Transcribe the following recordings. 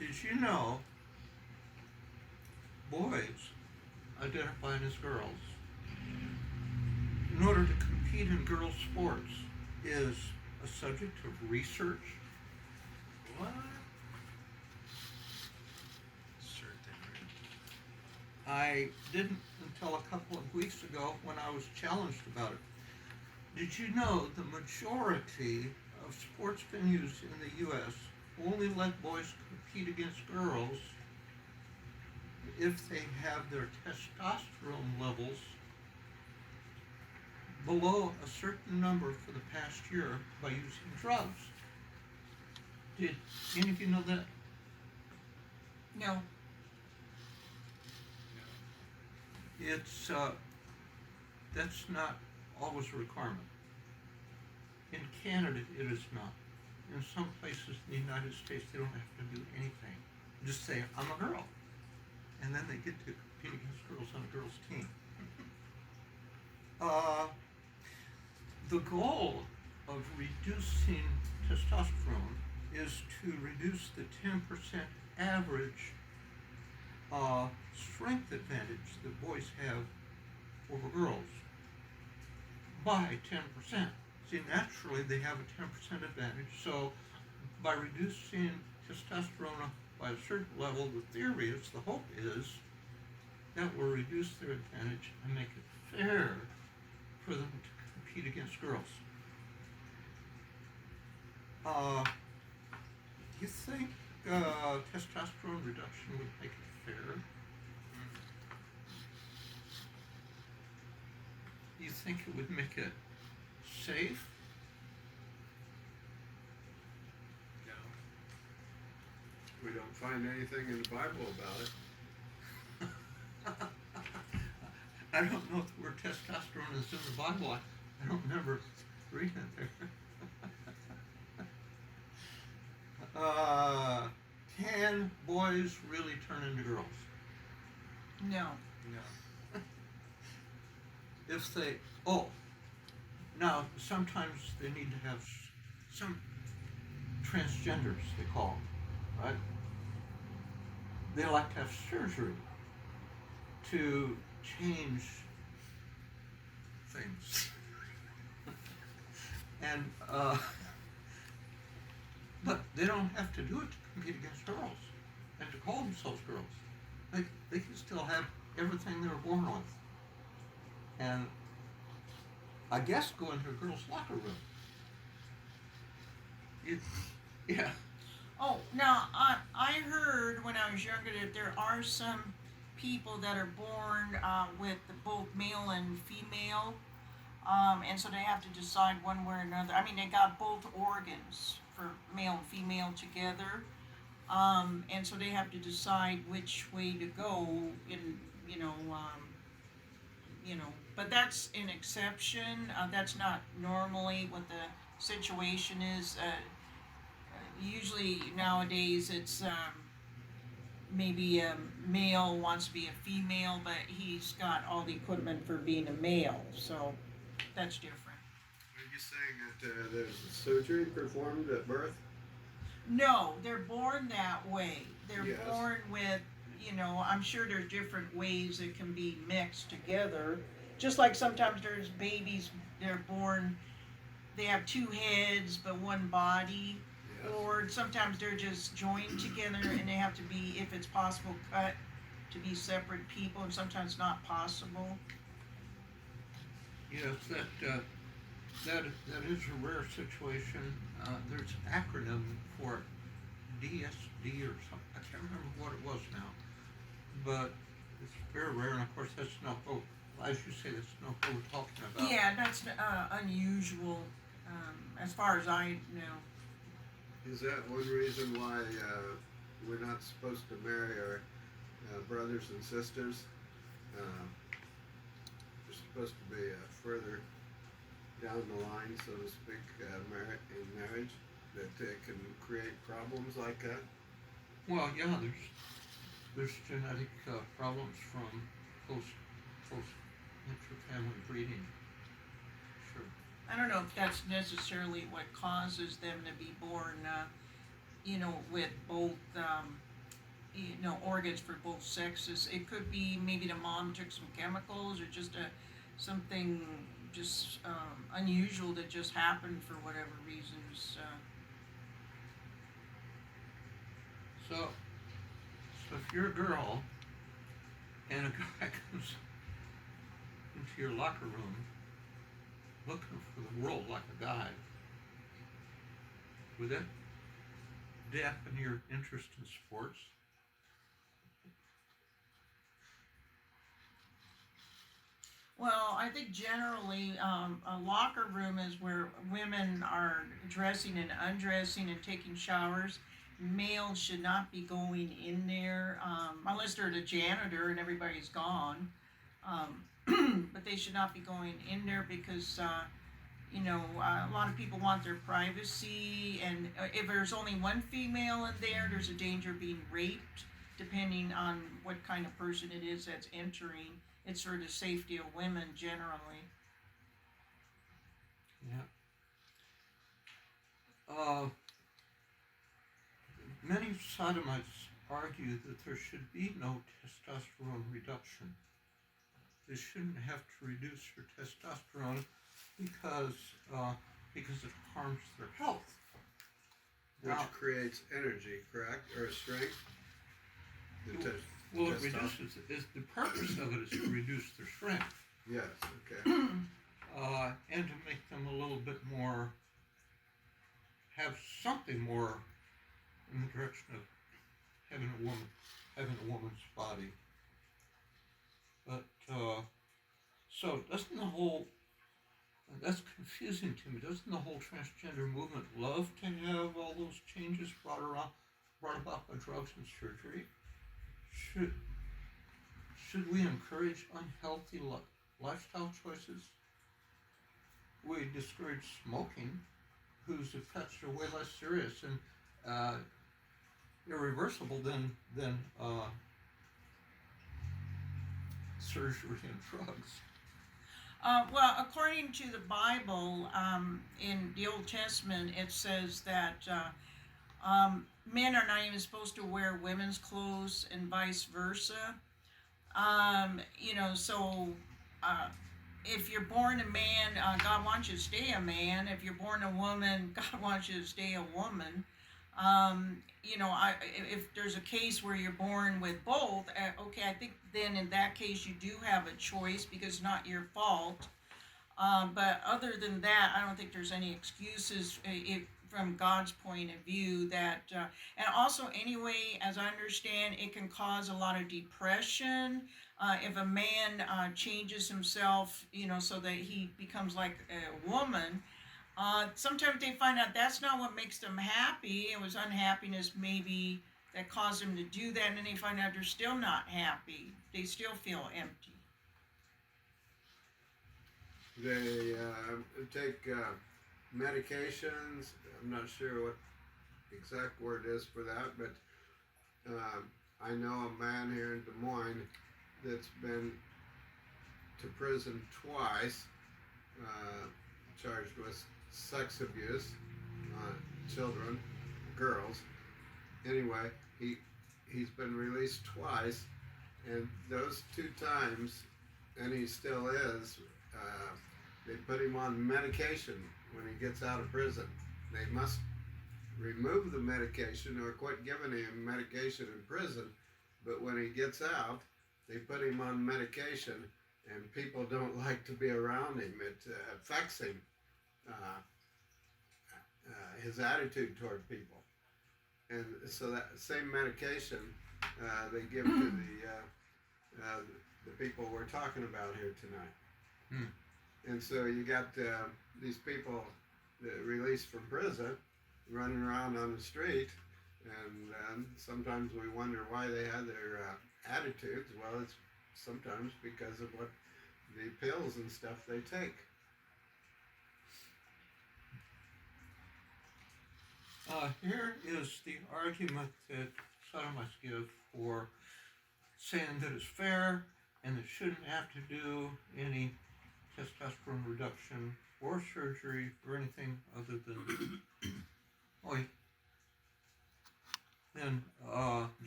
Did you know boys identifying as girls, in order to compete in girls' sports, is a subject of research? What? Sure thing. I didn't until a couple of weeks ago when I was challenged about it. Did you know the majority of sports venues in the U.S. only let boys compete against girls if they have their testosterone levels below a certain number for the past year by using drugs? Did any of you know that? No. It's that's not always a requirement. In Canada, it is not. In some places in the United States, they don't have to do anything. Just say, I'm a girl. And then they get to compete against girls on a girls' team. The goal of reducing testosterone is to reduce the 10% average strength advantage that boys have over girls by 10%. See, naturally they have a 10% advantage, so by reducing testosterone by a certain level, the theory is, the hope is, that will reduce their advantage and make it fair for them to compete against girls. You think testosterone reduction would make it fair? You think it would make it safe? No. We don't find anything in the Bible about it. I don't know if the word testosterone is in the Bible. I don't remember reading it there. Can boys really turn into girls? No. No. If they, now sometimes they need to have some transgenders, they call them, right? They like to have surgery to change things. And, but they don't have to do it to compete against girls and to call themselves girls. They can still have everything they were born with. And I guess go into a girl's locker room. Yeah. Oh, now I heard when I was younger that there are some people that are born with both male and female, and so they have to decide one way or another. I mean, they got both organs for male and female together, and so they have to decide which way to go. But that's an exception. That's not normally what the situation is. Usually nowadays it's maybe a male wants to be a female, but he's got all the equipment for being a male, so that's different. Are you saying that there's a surgery performed at birth? No, they're born that way. They're Yes. born with, I'm sure there's different ways it can be mixed together. Just like sometimes there's babies, they're born, they have two heads but one body. Yes. Or sometimes they're just joined together and they have to be, if it's possible, cut to be separate people, and sometimes not possible. Yes, that is a rare situation. There's an acronym for it, DSD or something. I can't remember what it was now, but it's very rare. And of course, that's not what, as you say, that's not what we're talking about. Yeah, that's unusual, as far as I know. Is that one reason why we're not supposed to marry our brothers and sisters? We're supposed to be further down the line, so to speak, in marriage, that can create problems like that? Well, yeah, there's genetic problems from close intra-family breeding. Sure. I don't know if that's necessarily what causes them to be born, with both organs for both sexes. It could be maybe the mom took some chemicals or just something just unusual that just happened for whatever reasons. So if you're a girl and a guy comes into your locker room looking for the world like a guy, would that dampen your interest in sports? Well, I think generally a locker room is where women are dressing and undressing and taking showers. Males should not be going in there unless they're the janitor and everybody's gone. But they should not be going in there because, a lot of people want their privacy. And if there's only one female in there, there's a danger of being raped, depending on what kind of person it is that's entering. It's for the safety of women generally. Yeah. Many sodomites argue that there should be no testosterone reduction. They shouldn't have to reduce your testosterone because it harms their health. Which Now, creates energy, correct? Or strength? The well, it testosterone. reduces. The purpose of it is to reduce their strength Yes, okay. and to make them a little bit more, have something more in the direction of having a woman's body. But so doesn't the whole, that's confusing to me. Doesn't the whole transgender movement love to have all those changes brought about by drugs and surgery? Should we encourage unhealthy lifestyle choices? We discourage smoking, whose effects are way less serious and irreversible than surgery and drugs. Well, according to the Bible, in the Old Testament, it says that men are not even supposed to wear women's clothes and vice versa. So if you're born a man, God wants you to stay a man. If you're born a woman, God wants you to stay a woman. If there's a case where you're born with both, okay, I think then in that case you do have a choice because it's not your fault. But other than that, I don't think there's any excuses from God's point of view that, and also anyway, as I understand, it can cause a lot of depression if a man changes himself, so that he becomes like a woman. Sometimes they find out that's not what makes them happy. It was unhappiness maybe that caused them to do that, and then they find out they're still not happy. They still feel empty. They take medications. I'm not sure what exact word is for that, but I know a man here in Des Moines that's been to prison twice, charged with sex abuse on children, girls. Anyway, he's been released twice, and those two times, and he still is, they put him on medication when he gets out of prison. They must remove the medication or quit giving him medication in prison, but when he gets out, they put him on medication, and people don't like to be around him. It affects him, his attitude toward people. And so that same medication they give to the people we're talking about here tonight. And so you got these people released from prison running around on the street, and sometimes we wonder why they had their attitudes. Well, it's sometimes because of what the pills and stuff they take. Here is the argument that sodomites give for saying that it's fair and it shouldn't have to do any testosterone reduction or surgery or anything other than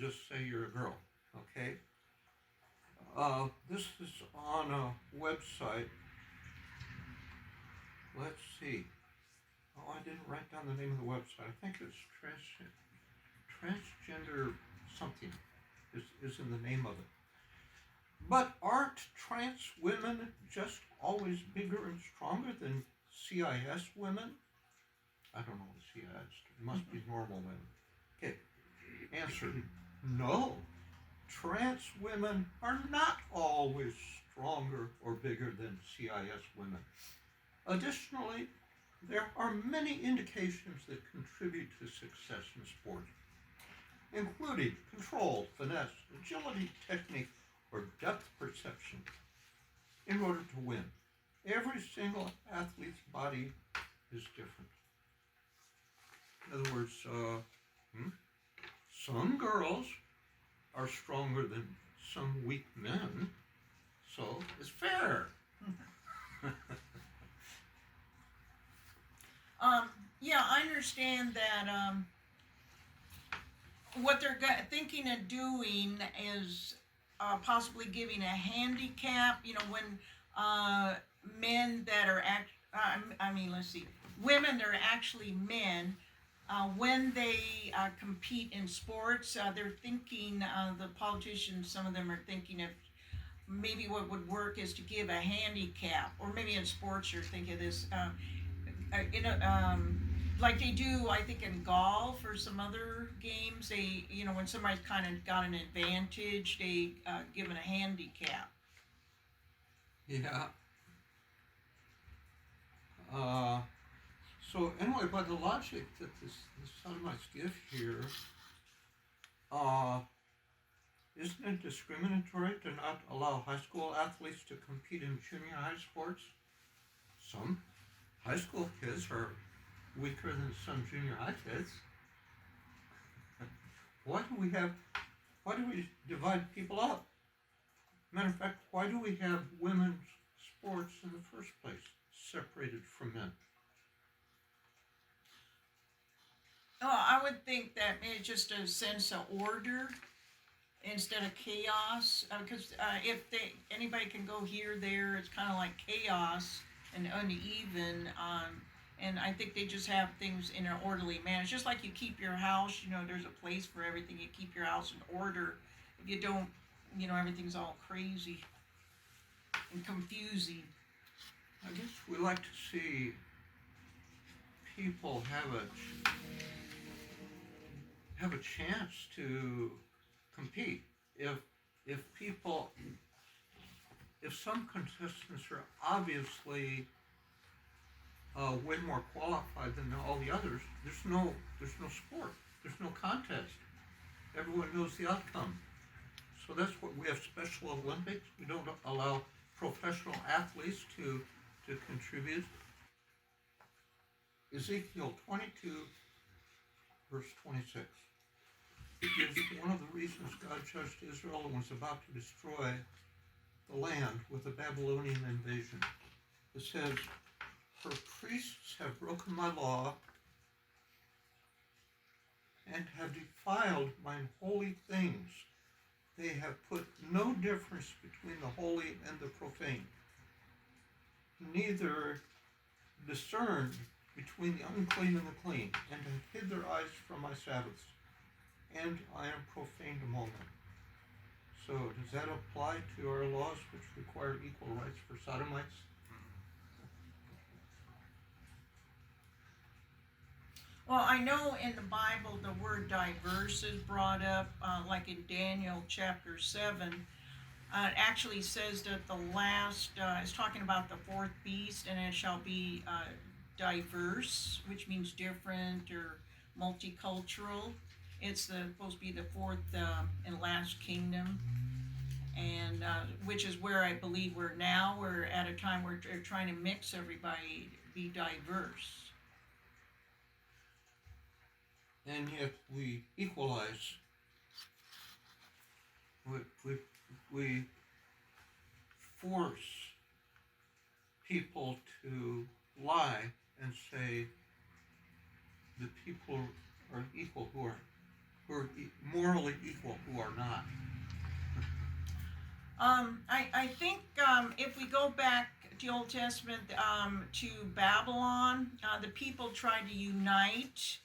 just say you're a girl, okay? This is on a website. Let's see. Oh, I didn't write down the name of the website. I think it's transgender something is in the name of it. But aren't trans women just always bigger and stronger than CIS women? I don't know what CIS is. It must be normal women. Okay. Answer. No. Trans women are not always stronger or bigger than CIS women. Additionally, there are many indications that contribute to success in sport, including control, finesse, agility, technique, or depth perception in order to win. Every single athlete's body is different. In other words, some girls are stronger than some weak men, so it's fair. Yeah, I understand that what they're thinking of doing is possibly giving a handicap. You know, when men that are let's see, women that are actually men, when they compete in sports, they're thinking, the politicians, some of them are thinking of maybe what would work is to give a handicap, or maybe in sports you're thinking of this, like they do, I think in golf or some other games, they, you know, when somebody's kind of got an advantage, they give it a handicap. Yeah. So anyway, by the logic that the sodomites give here, isn't it discriminatory to not allow high school athletes to compete in junior high sports? Some high school kids are weaker than some junior high kids. Why do we divide people up? Matter of fact, why do we have women's sports in the first place, separated from men? Oh, I would think that it's just a sense of order instead of chaos. Because if anybody can go here, there, it's kind of like chaos and uneven. And I think they just have things in an orderly manner. It's just like you keep your house. You know, there's a place for everything. You keep your house in order. If you don't, you know, everything's all crazy and confusing. I guess we like to see people have a chance to compete. If some contestants are obviously way more qualified than all the others, there's no sport, there's no contest. Everyone knows the outcome. So that's what we have Special Olympics. We don't allow professional athletes to contribute. Ezekiel 22, verse 26. Gives one of the reasons God judged Israel and was about to destroy the land with a Babylonian invasion. It says, "For priests have broken my law and have defiled mine holy things. They have put no difference between the holy and the profane, neither discerned between the unclean and the clean, and have hid their eyes from my Sabbaths, and I am profaned among them." So does that apply to our laws which require equal rights for sodomites? Well, I know in the Bible the word diverse is brought up, like in Daniel chapter 7. It actually says that the last, is talking about the fourth beast, and it shall be diverse, which means different or multicultural. It's supposed to be the fourth and last kingdom, and which is where I believe we're now. We're at a time where we're trying to mix everybody, be diverse. And yet we equalize. We force people to lie and say the people are equal who are who are morally equal who are not. I think if we go back to the Old Testament to Babylon, the people tried to unite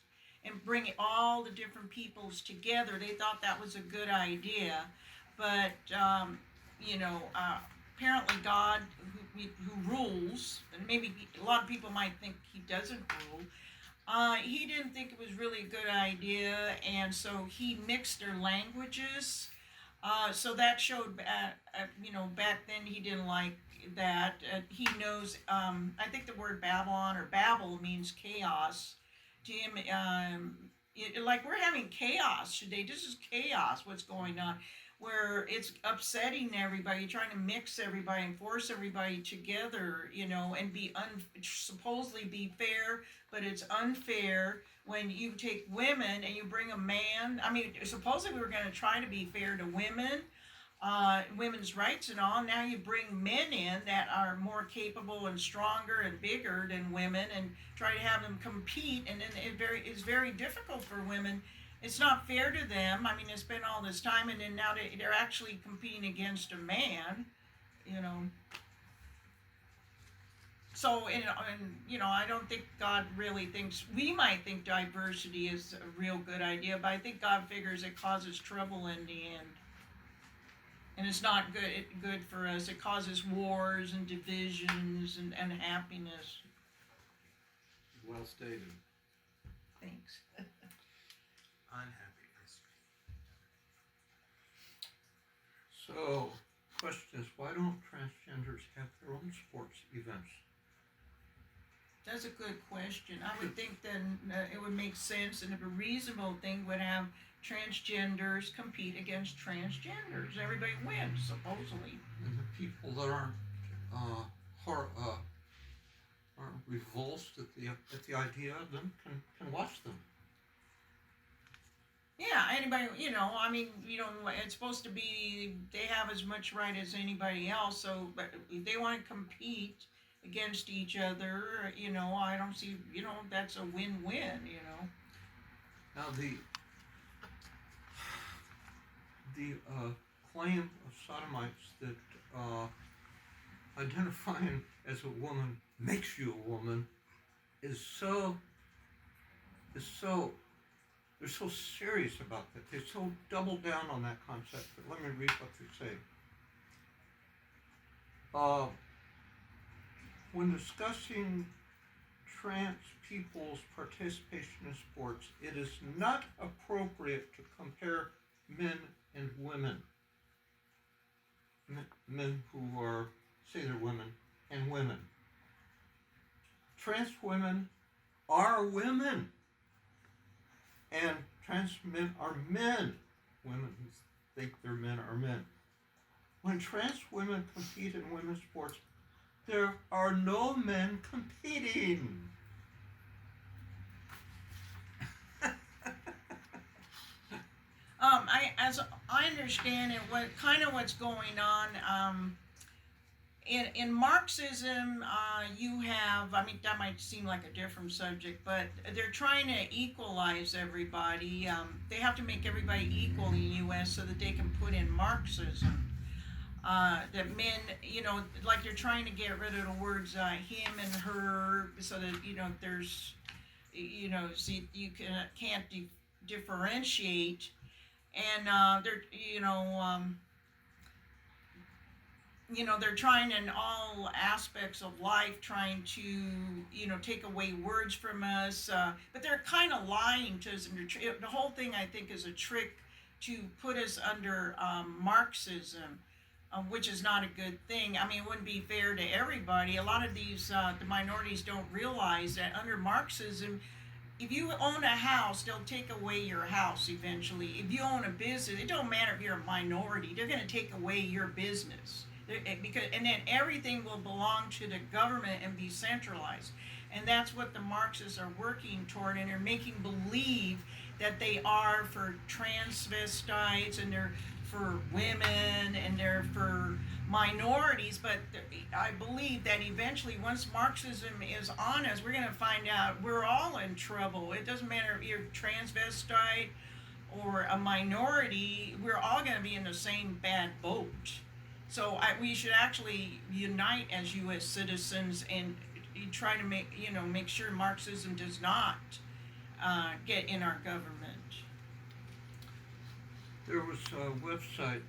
and bring all the different peoples together. They thought that was a good idea, but apparently God, who rules, and maybe a lot of people might think he doesn't rule. He didn't think it was really a good idea, and so he mixed their languages. So that showed, back then he didn't like that. He knows, I think the word Babylon or Babel means chaos. To him, like we're having chaos today. This is chaos, what's going on, where it's upsetting everybody, trying to mix everybody and force everybody together, and supposedly be fair, but it's unfair when you take women and you bring a man. I mean, supposedly we were going to try to be fair to women, women's rights and all. Now you bring men in that are more capable and stronger and bigger than women and try to have them compete, and then it's very difficult for women. It's not fair to them. I mean, they spent all this time, and then now they're actually competing against a man, So, I don't think God really thinks, we might think diversity is a real good idea, but I think God figures it causes trouble in the end. And it's not good for us. It causes wars and divisions and unhappiness. Well stated. Thanks. Unhappiness. So, question is, why don't transgenders have their own sports events? That's a good question. I would think then it would make sense, and if a reasonable thing would have transgenders compete against transgenders. Everybody wins, supposedly. And the people that aren't revulsed at the idea of them can watch them. Yeah, anybody, it's supposed to be, they have as much right as anybody else, so, but if they want to compete against each other, I don't see, that's a win-win, Now the claim of sodomites that identifying as a woman makes you a woman is so they're so serious about that. They so double down on that concept. But let me read what they say. When discussing trans people's participation in sports, it is not appropriate to compare men and women. Men who are, say they're women, and women. Trans women are women. And trans men are men. Women who think they're men are men. When trans women compete in women's sports, there are no men competing. As I understand it, what's going on, in Marxism, you have, that might seem like a different subject, but they're trying to equalize everybody. They have to make everybody equal in the U.S. so that they can put in Marxism. That men, like they're trying to get rid of the words him and her, so that, there's, see, you can't differentiate. And they're, they're trying in all aspects of life, trying to, take away words from us. But they're kind of lying to us. And the whole thing, I think, is a trick to put us under Marxism, which is not a good thing. It wouldn't be fair to everybody. A lot of these, the minorities don't realize that under Marxism, if you own a house, they'll take away your house eventually. If you own a business, it don't matter if you're a minority, they're going to take away your business. And then everything will belong to the government and be centralized. And that's what the Marxists are working toward, and they're making believe that they are for transvestites, and they're for women, and they're for minorities. But I believe that eventually, once Marxism is on us, we're going to find out we're all in trouble. It doesn't matter if you're transvestite, or a minority, we're all going to be in the same bad boat. So we should actually unite as U.S. citizens and try to make sure Marxism does not get in our government. There was a website,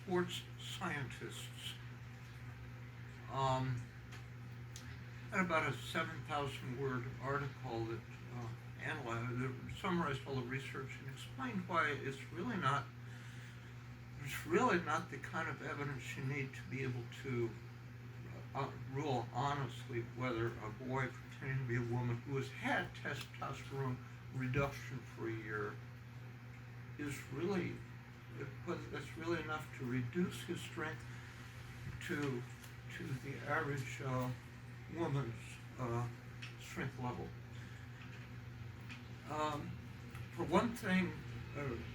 Sports Scientists, had about a 7,000 word article that analyzed, that summarized all the research and explained why it's really not the kind of evidence you need to be able to rule honestly whether a boy pretending to be a woman who has had testosterone reduction for a year is really, whether that's really enough to reduce his strength to the average woman's strength level. For one thing,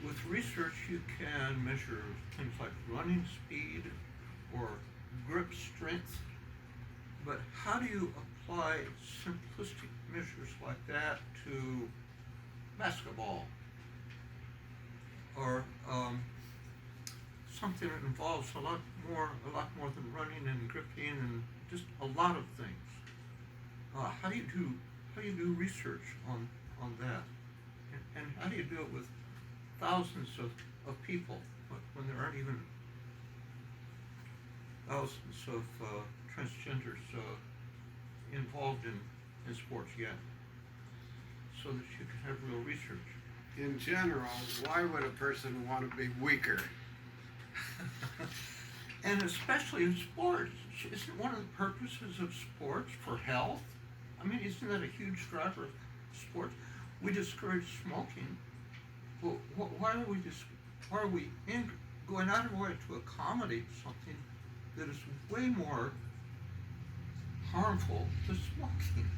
with research you can measure things like running speed or grip strength, but how do you apply simplistic measures like that to basketball or something that involves a lot more than running and gripping and just a lot of things? How do you do research on that? And how do you do it with thousands of people when there aren't even thousands of transgenders involved in sports yet, so that you can have real research? In general, why would a person want to be weaker? And especially in sports, isn't one of the purposes of sports for health? I mean, isn't that a huge driver of sports? We discourage smoking. Well, why are we going out of our way to accommodate something that is way more harmful than smoking?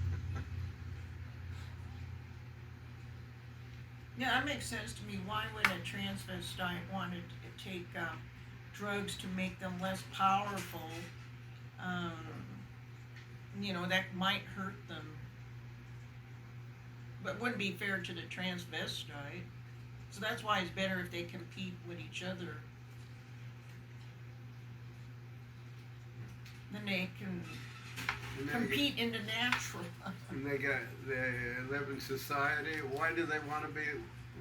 Yeah, that makes sense to me. Why would a transvestite want to take drugs to make them less powerful? That might hurt them. But wouldn't be fair to the transvestite. So that's why it's better if they compete with each other. Then they can compete in the natural. And they live in society. Why do they want to be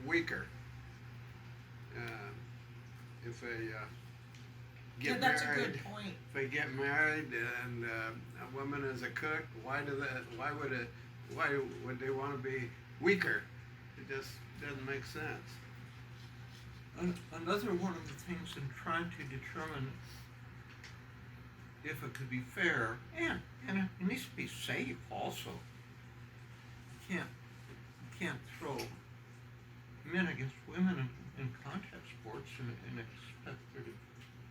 weaker? If they get That's married, a good point. if they get married and a woman is a cook, why would they want to be weaker? It just doesn't make sense. Another one of the things in trying to determine if it could be fair, and it needs to be safe also. You can't throw men against women in contact sports and expect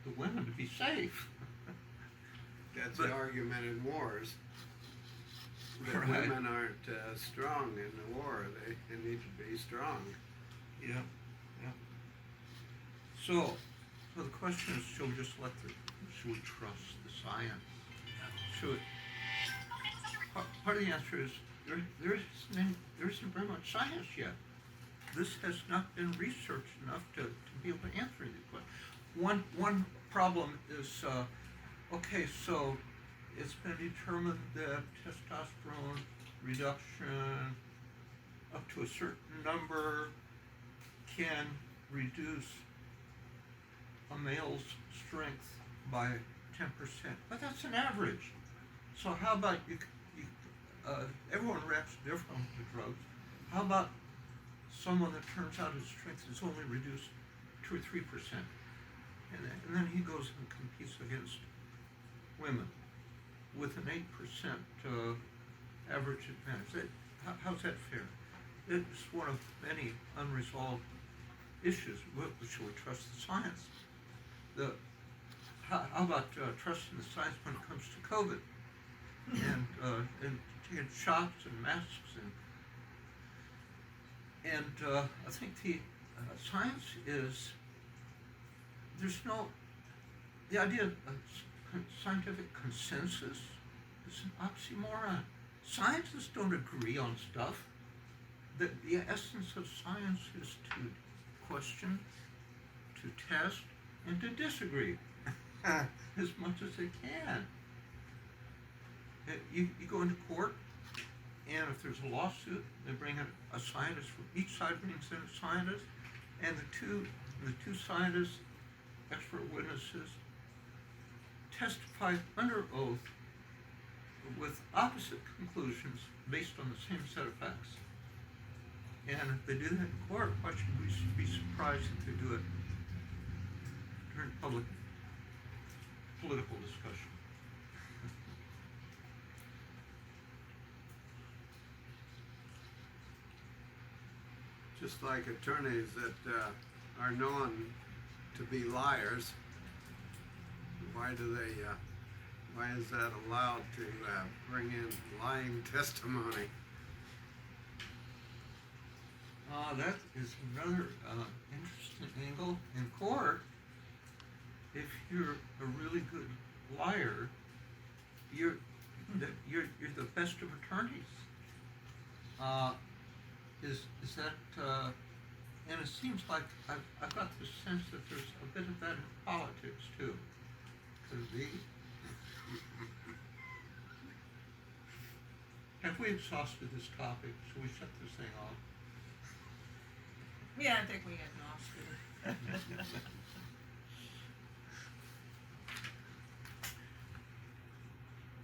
the women to be safe. That's the argument in wars. That Right. women aren't strong in the war. They need to be strong. Yeah. So the question is, should we trust the science? Part of the answer is there isn't very much science yet. This has not been researched enough to be able to answer these questions. One problem is, so it's been determined that testosterone reduction up to a certain number can reduce a male's strength by 10%, but that's an average. So how about everyone reacts differently to drugs. How about someone that turns out his strength is only reduced 2 or 3%, and then he goes and competes against women with an 8% average advantage. How's that fair? It's one of many unresolved issues. Should we trust the science? How about trusting the science when it comes to COVID and taking shots and masks and I think the science is the idea of scientific consensus is an oxymoron. Scientists don't agree on stuff. the essence of science is to question, to test, and to disagree as much as they can. You go into court, and if there's a lawsuit, they bring in a scientist from each side brings in a scientist, and the two scientists, expert witnesses, testify under oath with opposite conclusions based on the same set of facts. And if they do that in court, why should we be surprised if they do it during public political discussion? Just like attorneys that are known to be liars, why is that allowed to bring in lying testimony? That is another interesting angle. In court, if you're a really good liar, you're the best of attorneys. Is that? And it seems like I've got the sense that there's a bit of that in politics too. Could be. Have we exhausted this topic? Should we shut this thing off? Yeah, I think we exhausted it.